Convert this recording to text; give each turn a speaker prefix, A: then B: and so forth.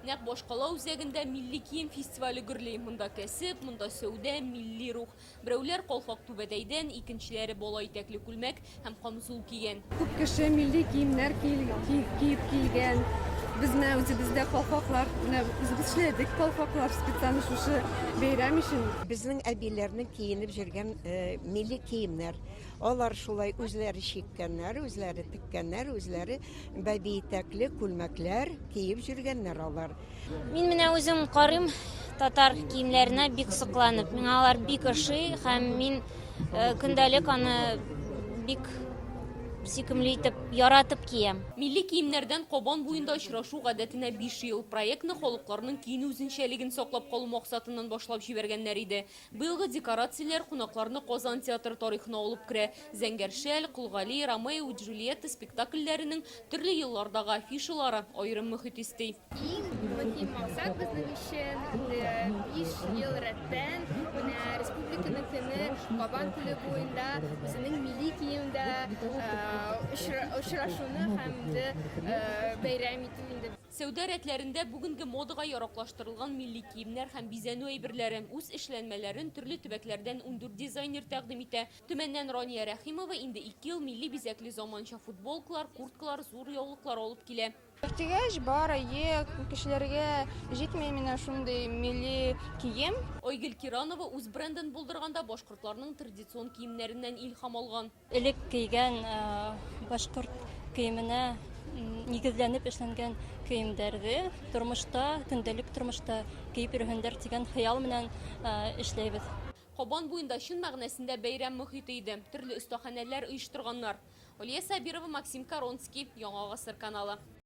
A: Нәк Башкала үзәгендә милли кием фестивале гөрлей. Монда кәсеп, монда сәүдә, милли рух. Берәүләр калфак түбәдәйдән, икенчеләре бала итәкле күлмәк һәм камзул кигән.
B: Күп кеше милли киемнәр киеп килгән. Без менә үзебездә калфаклар, менә үзебез эшләдек калфаклар специально шушы бәйрәм өчен.
C: Безнең әбиләрнең киенеп жүргән милли киемнәр. Алар шулай үзләре чиккәннәр, үзләре теккәннәр, үзләре бәби итәкле күлмәкләр киеп жүргәннәр алар.
D: Мин менә үзем карыйм татар киемнәренә бик сокланып. Миңа алар бик ошый һәм мин көндәлек аны бик сөйкемле итеп яратып киям.
A: Милли киемнәрдән Кабан буенда очрашу гадәтенә 5 ел. Проектны халыкларның киенү үзенчәлеген саклап калу максатыннан башлап җибәргәннәр иде. Быелгы декорацияләр кунакларны Казан театры тарихына алып керә. Зәңгәршәл, Кулгали, Ромео и Джульетта спектакльләренең төрле еллардагы афишалары аерым мөхит исти.
E: Иң мөһим максат безнең өчен 5 ел рәттән менә республиканың көне Кабан күле буенда безнең милли киемдә очрашуны һәм дә бәйрәм итү инде.
A: Сәүдә рәтләрендә бүгенге модага яраклаштырылган милли киемнәр һәм бизәнү әйберләре үз эшләнмәләрен төрле төбәкләрдән 14 дизайнер тәкъдим итә. Төмәннән Рания Рәхимова инде 2 ел милли бизәкле заманча футболкалар, курткалар, зур яулыклар алып килә.
F: Ихтыяҗ бар, кешеләргә җитмәй менә шундый милли кием.
A: Айгөл Киранова үз брендын булдырганда башкортларның традицион киемнәреннән илһам алган.
G: Элек кигән башкорт киеменә нигезләнеп эшләнгән киемнәрне тормышта, көндәлек тормышта киеп йөргәннәр дигән хыял менән эшләйбез.
A: Кабан буенда чын мәгънәсендә бәйрәм мөхите иде. Төрле остаханәләр оештырганнар. Олия Сабирова, Максим Коронский, Яңа гасыр каналы.